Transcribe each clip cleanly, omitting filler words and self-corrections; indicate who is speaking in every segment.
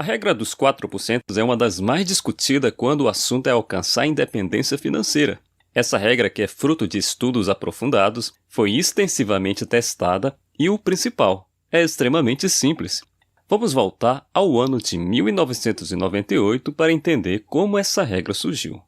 Speaker 1: A regra dos 4% é uma das mais discutidas quando o assunto é alcançar a independência financeira. Essa regra, que é fruto de estudos aprofundados, foi extensivamente testada e o principal, é extremamente simples. Vamos voltar ao ano de 1998 para entender como essa regra surgiu.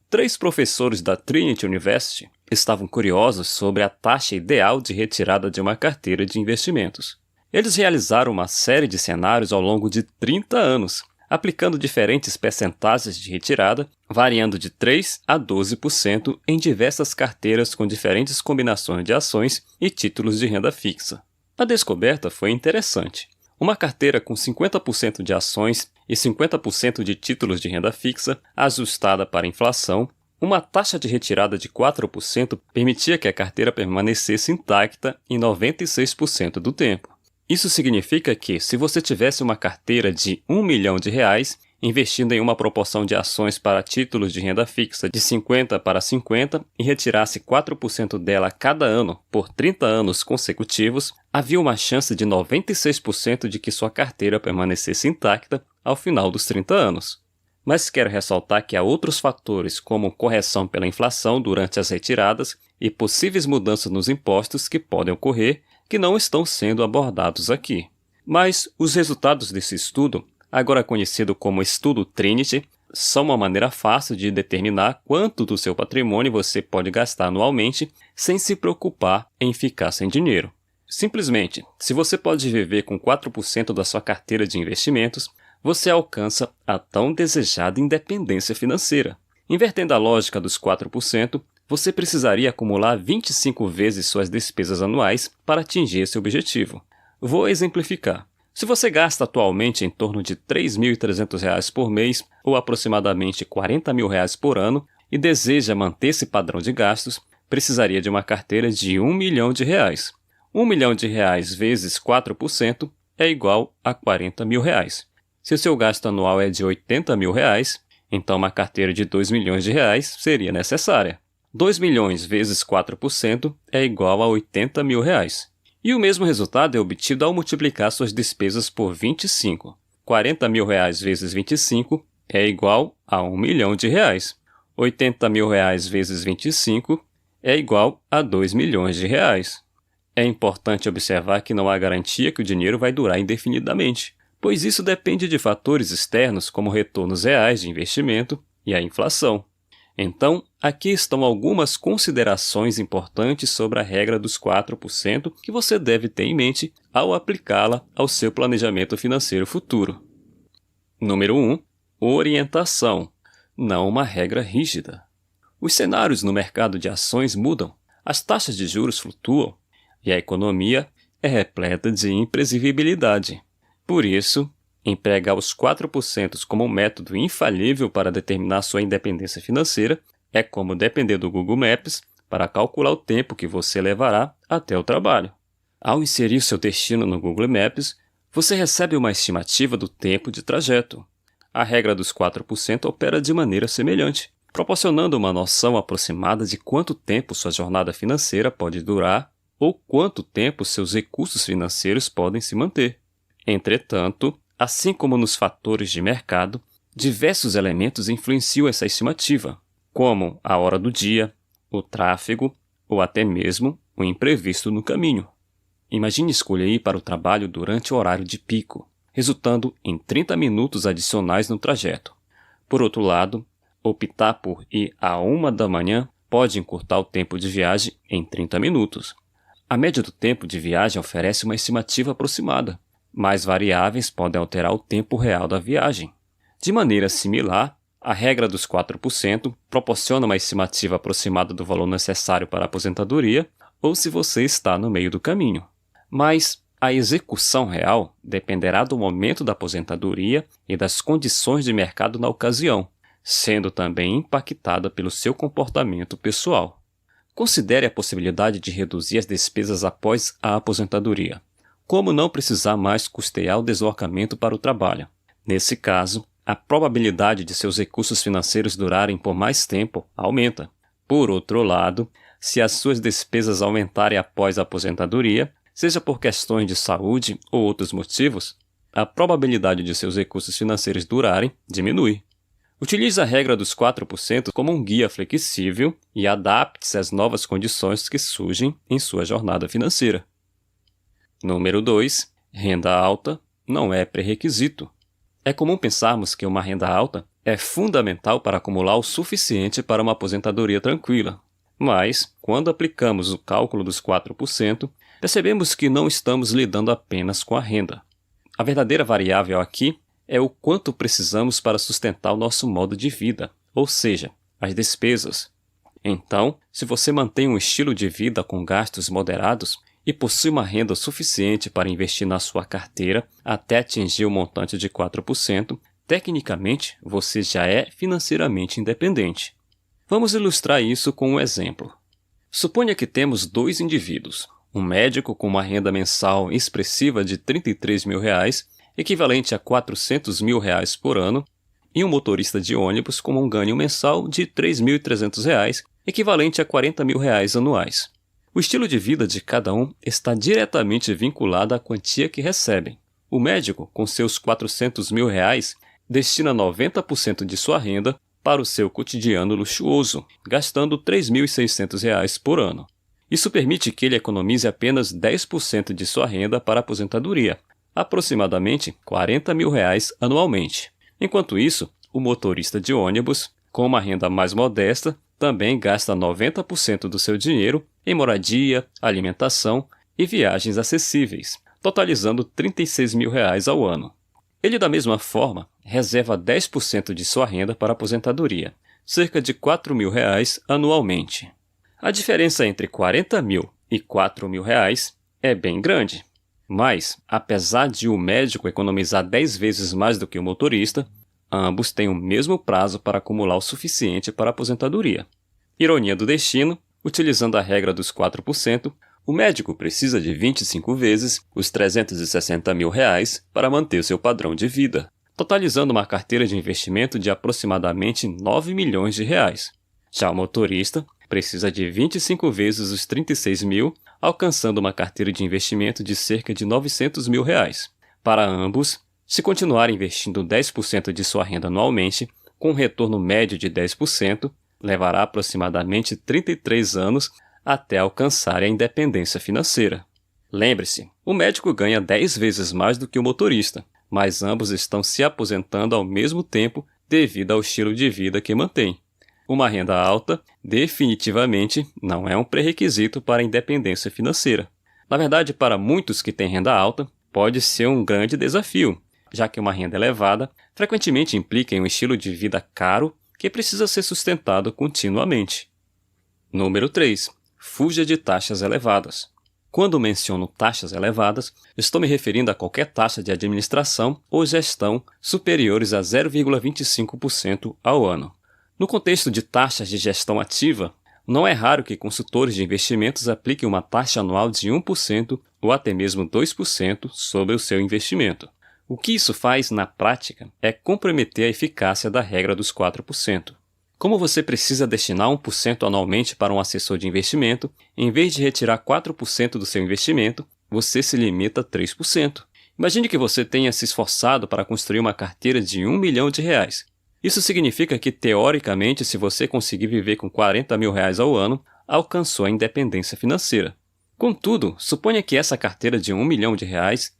Speaker 1: 3 professores da Trinity University estavam curiosos sobre a taxa ideal de retirada de uma carteira de investimentos. Eles realizaram uma série de cenários ao longo de 30 anos, aplicando diferentes percentagens de retirada, variando de 3% a 12% em diversas carteiras com diferentes combinações de ações e títulos de renda fixa. A descoberta foi interessante. Uma carteira com 50% de ações e 50% de títulos de renda fixa, ajustada para a inflação, uma taxa de retirada de 4% permitia que a carteira permanecesse intacta em 96% do tempo. Isso significa que, se você tivesse uma carteira de R$ 1 milhão, investindo em uma proporção de ações para títulos de renda fixa de 50 para 50 e retirasse 4% dela cada ano por 30 anos consecutivos, havia uma chance de 96% de que sua carteira permanecesse intacta ao final dos 30 anos. Mas quero ressaltar que há outros fatores, como correção pela inflação durante as retiradas e possíveis mudanças nos impostos que podem ocorrer, que não estão sendo abordados aqui. Mas os resultados desse estudo, agora conhecido como Estudo Trinity, são uma maneira fácil de determinar quanto do seu patrimônio você pode gastar anualmente sem se preocupar em ficar sem dinheiro. Simplesmente, se você pode viver com 4% da sua carteira de investimentos, você alcança a tão desejada independência financeira. Invertendo a lógica dos 4%, você precisaria acumular 25 vezes suas despesas anuais para atingir esse objetivo. Vou exemplificar. Se você gasta atualmente em torno de R$ 3.300 por mês, ou aproximadamente R$ 40 mil por ano, e deseja manter esse padrão de gastos, precisaria de uma carteira de R$ 1 milhão. R$ 1 milhão vezes 4% é igual a R$ 40 mil. Se o seu gasto anual é de R$ 80 mil, então uma carteira de R$ 2 milhões seria necessária. 2 milhões vezes 4% é igual a R$ 80 mil. E o mesmo resultado é obtido ao multiplicar suas despesas por 25. R$ 40 mil vezes 25 é igual a R$ 1 milhão. R$ 80 mil vezes 25 é igual a R$ 2 milhões. É importante observar que não há garantia que o dinheiro vai durar indefinidamente, pois isso depende de fatores externos como retornos reais de investimento e a inflação. Então, aqui estão algumas considerações importantes sobre a regra dos 4% que você deve ter em mente ao aplicá-la ao seu planejamento financeiro futuro. Número 1. Orientação, não uma regra rígida. Os cenários no mercado de ações mudam, as taxas de juros flutuam e a economia é repleta de imprevisibilidade. Por isso, empregar os 4% como um método infalível para determinar sua independência financeira é como depender do Google Maps para calcular o tempo que você levará até o trabalho. Ao inserir seu destino no Google Maps, você recebe uma estimativa do tempo de trajeto. A regra dos 4% opera de maneira semelhante, proporcionando uma noção aproximada de quanto tempo sua jornada financeira pode durar ou quanto tempo seus recursos financeiros podem se manter. Entretanto, assim como nos fatores de mercado, diversos elementos influenciam essa estimativa, como a hora do dia, o tráfego ou até mesmo o imprevisto no caminho. Imagine escolher ir para o trabalho durante o horário de pico, resultando em 30 minutos adicionais no trajeto. Por outro lado, optar por ir à 1 da manhã pode encurtar o tempo de viagem em 30 minutos. A média do tempo de viagem oferece uma estimativa aproximada. Mais variáveis podem alterar o tempo real da viagem. De maneira similar, a regra dos 4% proporciona uma estimativa aproximada do valor necessário para a aposentadoria ou se você está no meio do caminho. Mas a execução real dependerá do momento da aposentadoria e das condições de mercado na ocasião, sendo também impactada pelo seu comportamento pessoal. Considere a possibilidade de reduzir as despesas após a aposentadoria. Como não precisar mais custear o deslocamento para o trabalho. Nesse caso, a probabilidade de seus recursos financeiros durarem por mais tempo aumenta. Por outro lado, se as suas despesas aumentarem após a aposentadoria, seja por questões de saúde ou outros motivos, a probabilidade de seus recursos financeiros durarem diminui. Utilize a regra dos 4% como um guia flexível e adapte-se às novas condições que surgem em sua jornada financeira. Número 2. Renda alta não é pré-requisito. É comum pensarmos que uma renda alta é fundamental para acumular o suficiente para uma aposentadoria tranquila. Mas, quando aplicamos o cálculo dos 4%, percebemos que não estamos lidando apenas com a renda. A verdadeira variável aqui é o quanto precisamos para sustentar o nosso modo de vida, ou seja, as despesas. Então, se você mantém um estilo de vida com gastos moderados e possui uma renda suficiente para investir na sua carteira até atingir o montante de 4%, tecnicamente você já é financeiramente independente. Vamos ilustrar isso com um exemplo. Suponha que temos dois indivíduos, um médico com uma renda mensal expressiva de R$ 33 mil, equivalente a R$ 400 mil por ano, e um motorista de ônibus com um ganho mensal de R$ 3.300, equivalente a R$ 40 mil anuais. O estilo de vida de cada um está diretamente vinculado à quantia que recebem. O médico, com seus R$ 400 mil, destina 90% de sua renda para o seu cotidiano luxuoso, gastando R$ 3.600 por ano. Isso permite que ele economize apenas 10% de sua renda para a aposentadoria, aproximadamente R$ 40 mil anualmente. Enquanto isso, o motorista de ônibus, com uma renda mais modesta, também gasta 90% do seu dinheiro em moradia, alimentação e viagens acessíveis, totalizando R$ 36 mil ao ano. Ele, da mesma forma, reserva 10% de sua renda para a aposentadoria, cerca de R$ 4 mil anualmente. A diferença entre 40 mil e R$ 4 mil é bem grande. Mas, apesar de o médico economizar 10 vezes mais do que o motorista, ambos têm o mesmo prazo para acumular o suficiente para a aposentadoria. Ironia do destino, utilizando a regra dos 4%, o médico precisa de 25 vezes os R$ 360 mil para manter seu padrão de vida, totalizando uma carteira de investimento de aproximadamente R$ 9 milhões. Já o motorista precisa de 25 vezes os 36 mil, alcançando uma carteira de investimento de cerca de R$ 900 mil. Para ambos, se continuar investindo 10% de sua renda anualmente, com um retorno médio de 10%, levará aproximadamente 33 anos até alcançar a independência financeira. Lembre-se, o médico ganha 10 vezes mais do que o motorista, mas ambos estão se aposentando ao mesmo tempo devido ao estilo de vida que mantém. Uma renda alta definitivamente não é um pré-requisito para a independência financeira. Na verdade, para muitos que têm renda alta, pode ser um grande desafio, já que uma renda elevada frequentemente implica em um estilo de vida caro que precisa ser sustentado continuamente. Número 3. Fuja de taxas elevadas. Quando menciono taxas elevadas, estou me referindo a qualquer taxa de administração ou gestão superiores a 0,25% ao ano. No contexto de taxas de gestão ativa, não é raro que consultores de investimentos apliquem uma taxa anual de 1% ou até mesmo 2% sobre o seu investimento. O que isso faz, na prática, é comprometer a eficácia da regra dos 4%. Como você precisa destinar 1% anualmente para um assessor de investimento, em vez de retirar 4% do seu investimento, você se limita a 3%. Imagine que você tenha se esforçado para construir uma carteira de R$ 1 milhão. Isso significa que, teoricamente, se você conseguir viver com R$ 40 mil ao ano, alcançou a independência financeira. Contudo, suponha que essa carteira de R$ 1 milhão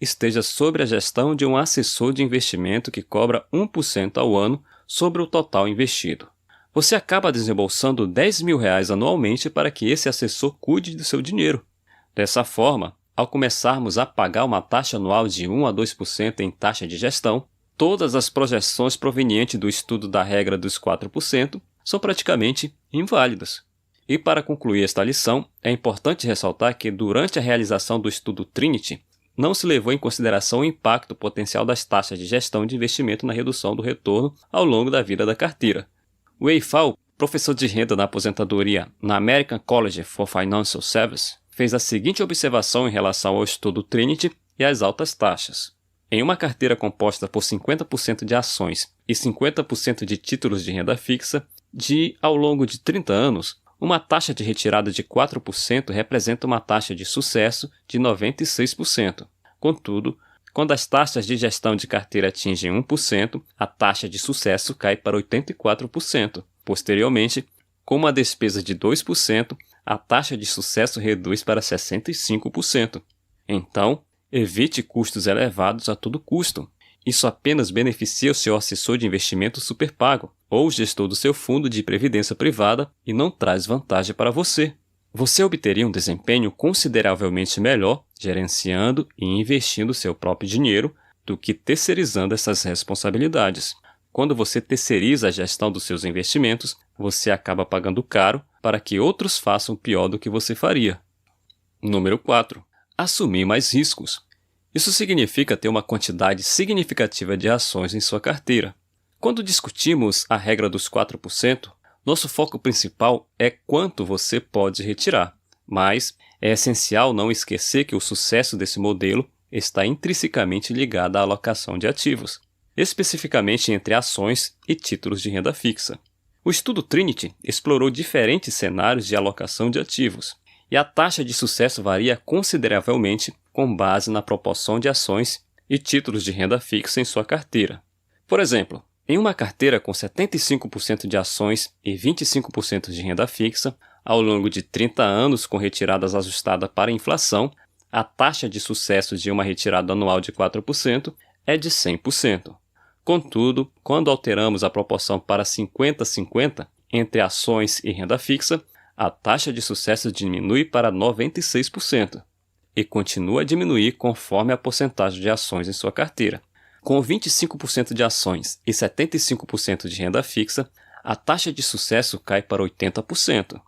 Speaker 1: esteja sob a gestão de um assessor de investimento que cobra 1% ao ano sobre o total investido. Você acaba desembolsando R$ 10 mil anualmente para que esse assessor cuide do seu dinheiro. Dessa forma, ao começarmos a pagar uma taxa anual de 1 a 2% em taxa de gestão, todas as projeções provenientes do estudo da regra dos 4% são praticamente inválidas. E para concluir esta lição, é importante ressaltar que durante a realização do estudo Trinity, não se levou em consideração o impacto potencial das taxas de gestão de investimento na redução do retorno ao longo da vida da carteira. Wei Fao, professor de renda na aposentadoria na American College for Financial Services, fez a seguinte observação em relação ao estudo Trinity e às altas taxas. Em uma carteira composta por 50% de ações e 50% de títulos de renda fixa, ao longo de 30 anos, uma taxa de retirada de 4% representa uma taxa de sucesso de 96%. Contudo, Quando as taxas de gestão de carteira atingem 1%, a taxa de sucesso cai para 84%. Posteriormente, com uma despesa de 2%, a taxa de sucesso reduz para 65%. Então, evite custos elevados a todo custo. Isso apenas beneficia o seu assessor de investimento superpago ou o gestor do seu fundo de previdência privada e não traz vantagem para você. Você obteria um desempenho consideravelmente melhor gerenciando e investindo seu próprio dinheiro do que terceirizando essas responsabilidades. Quando você terceiriza a gestão dos seus investimentos, você acaba pagando caro para que outros façam pior do que você faria. Número 4. Assumir mais riscos. Isso significa ter uma quantidade significativa de ações em sua carteira. Quando discutimos a regra dos 4%, nosso foco principal é quanto você pode retirar, mas é essencial não esquecer que o sucesso desse modelo está intrinsecamente ligado à alocação de ativos, especificamente entre ações e títulos de renda fixa. O estudo Trinity explorou diferentes cenários de alocação de ativos, e a taxa de sucesso varia consideravelmente com base na proporção de ações e títulos de renda fixa em sua carteira. Por exemplo, em uma carteira com 75% de ações e 25% de renda fixa, ao longo de 30 anos com retiradas ajustadas para a inflação, a taxa de sucesso de uma retirada anual de 4% é de 100%. Contudo, quando alteramos a proporção para 50-50 entre ações e renda fixa, a taxa de sucesso diminui para 96% e continua a diminuir conforme a porcentagem de ações em sua carteira. Com 25% de ações e 75% de renda fixa, a taxa de sucesso cai para 80%.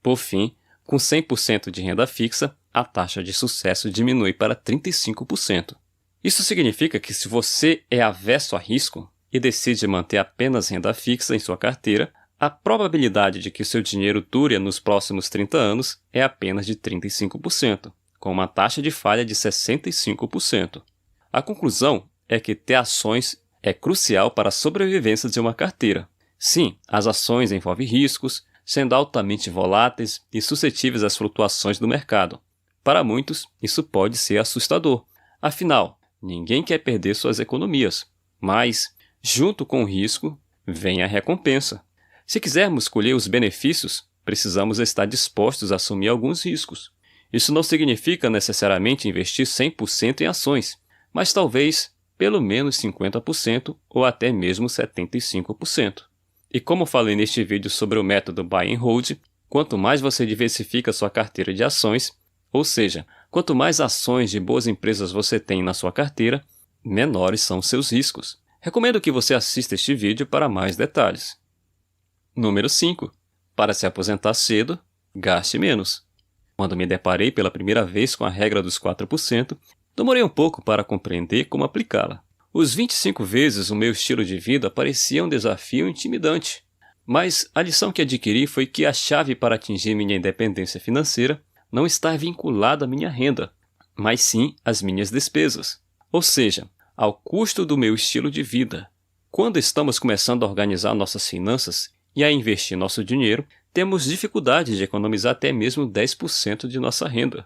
Speaker 1: Por fim, com 100% de renda fixa, a taxa de sucesso diminui para 35%. Isso significa que se você é avesso a risco e decide manter apenas renda fixa em sua carteira, a probabilidade de que seu dinheiro dure nos próximos 30 anos é apenas de 35%, com uma taxa de falha de 65%. A conclusão é que ter ações é crucial para a sobrevivência de uma carteira. Sim, as ações envolvem riscos, sendo altamente voláteis e suscetíveis às flutuações do mercado. Para muitos, isso pode ser assustador. Afinal, ninguém quer perder suas economias. Mas, junto com o risco, vem a recompensa. Se quisermos colher os benefícios, precisamos estar dispostos a assumir alguns riscos. Isso não significa necessariamente investir 100% em ações, mas talvez pelo menos 50% ou até mesmo 75%. E como falei neste vídeo sobre o método Buy and Hold, quanto mais você diversifica sua carteira de ações, ou seja, quanto mais ações de boas empresas você tem na sua carteira, menores são seus riscos. Recomendo que você assista este vídeo para mais detalhes. Número 5. Para se aposentar cedo, gaste menos. Quando me deparei pela primeira vez com a regra dos 4%, demorei um pouco para compreender como aplicá-la. Os 25 vezes o meu estilo de vida parecia um desafio intimidante. Mas a lição que adquiri foi que a chave para atingir minha independência financeira não está vinculada à minha renda, mas sim às minhas despesas, ou seja, ao custo do meu estilo de vida. Quando estamos começando a organizar nossas finanças e a investir nosso dinheiro, temos dificuldade de economizar até mesmo 10% de nossa renda.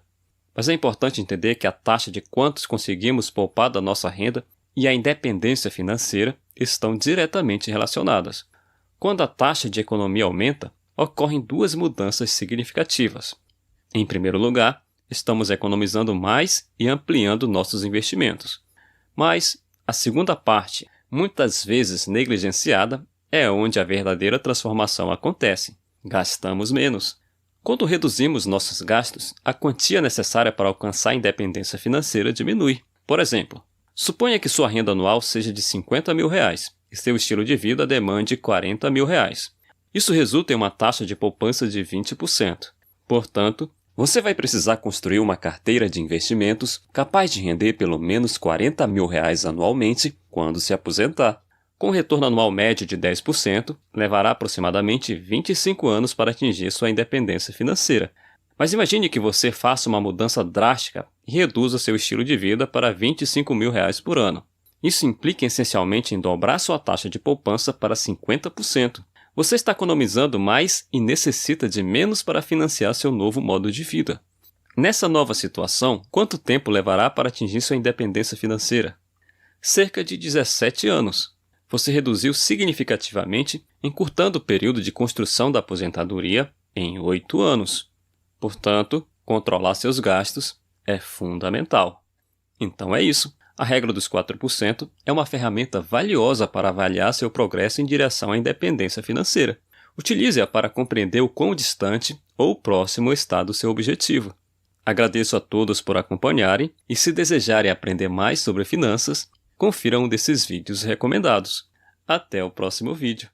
Speaker 1: Mas é importante entender que a taxa de quantos conseguimos poupar da nossa renda e a independência financeira estão diretamente relacionadas. Quando a taxa de economia aumenta, ocorrem duas mudanças significativas. Em primeiro lugar, estamos economizando mais e ampliando nossos investimentos. Mas a segunda parte, muitas vezes negligenciada, é onde a verdadeira transformação acontece. Gastamos menos. Quando reduzimos nossos gastos, a quantia necessária para alcançar a independência financeira diminui. Por exemplo, suponha que sua renda anual seja de R$50 mil e seu estilo de vida demande R$40 mil. Isso resulta em uma taxa de poupança de 20%. Portanto, você vai precisar construir uma carteira de investimentos capaz de render pelo menos R$40 mil anualmente quando se aposentar. Com um retorno anual médio de 10%, levará aproximadamente 25 anos para atingir sua independência financeira. Mas imagine que você faça uma mudança drástica e reduza seu estilo de vida para R$25 mil por ano. Isso implica essencialmente em dobrar sua taxa de poupança para 50%. Você está economizando mais e necessita de menos para financiar seu novo modo de vida. Nessa nova situação, quanto tempo levará para atingir sua independência financeira? Cerca de 17 anos. Você reduziu significativamente, encurtando o período de construção da aposentadoria em 8 anos. Portanto, controlar seus gastos é fundamental. Então é isso. A regra dos 4% é uma ferramenta valiosa para avaliar seu progresso em direção à independência financeira. Utilize-a para compreender o quão distante ou próximo está do seu objetivo. Agradeço a todos por acompanharem e, se desejarem aprender mais sobre finanças, confira um desses vídeos recomendados. Até o próximo vídeo.